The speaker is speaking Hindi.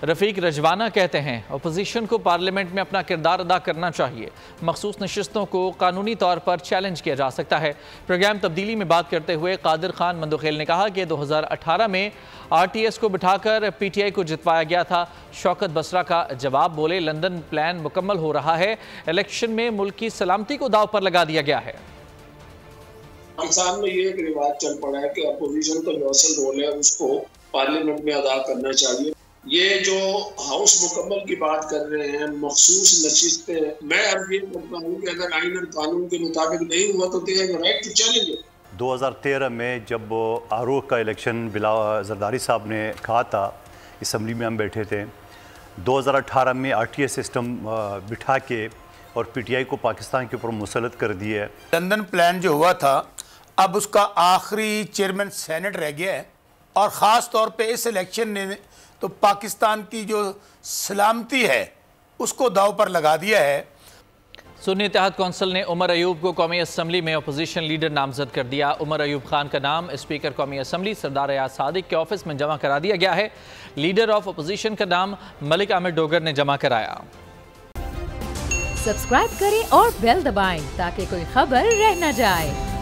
रफ़ीक रजवाना कहते हैं अपोजिशन को पार्लियामेंट में अपना किरदार अदा करना चाहिए। मखसूस नशिस्तों को कानूनी तौर पर चैलेंज किया जा सकता है। प्रोग्राम तब्दीली में बात करते हुए कादिर खान मंदुखेल ने कहा कि 2018 में RTS को बिठाकर PTI को जितवाया गया था। शौकत बसरा का जवाब बोले, लंदन प्लान मुकम्मल हो रहा है, इलेक्शन में मुल्क की सलामती को दाव पर लगा दिया गया है। पाकिस्तान में ये एक रिवाज चल पड़ा है कि अपोजिशन का जो असल रोल है उसको पार्लियामेंट में अदा करना चाहिए। ये जो हाउस मुकम्मल की बात कर रहे हैं, मखसूस नशिस्तें, मैं अब ये कहता हूँ कि अगर आइन और कानून के मुताबिक नहीं हुआ तो they have right to challenge it. 2013 में जब आरोह का इलेक्शन बिला जरदारी साहब ने कहा था, असम्बली में हम बैठे थे। 2018 में RTS सिस्टम बिठा के और PTI को पाकिस्तान के ऊपर मुसलत कर दिया है। लंदन प्लान जो हुआ था, अब उसका आखिरी चेयरमैन सेनेट रह गया है और ख़ास तौर पे इस इलेक्शन ने तो पाकिस्तान की जो सलामती है उसको दाव पर लगा दिया है। सुन्नी इत्तेहाद कौंसिल ने उमर अयूब को कौमी असम्बली में अपोजिशन लीडर नामजद कर दिया। उमर अयूब खान का नाम स्पीकर कौमी असम्बली सरदार एयाज सादिक के ऑफिस में जमा करा दिया गया है। लीडर ऑफ अपोजिशन का नाम मलिक आमिर डोगर ने जमा कराया। सब्सक्राइब करें और बेल दबाएं ताकि कोई खबर रह न जाए।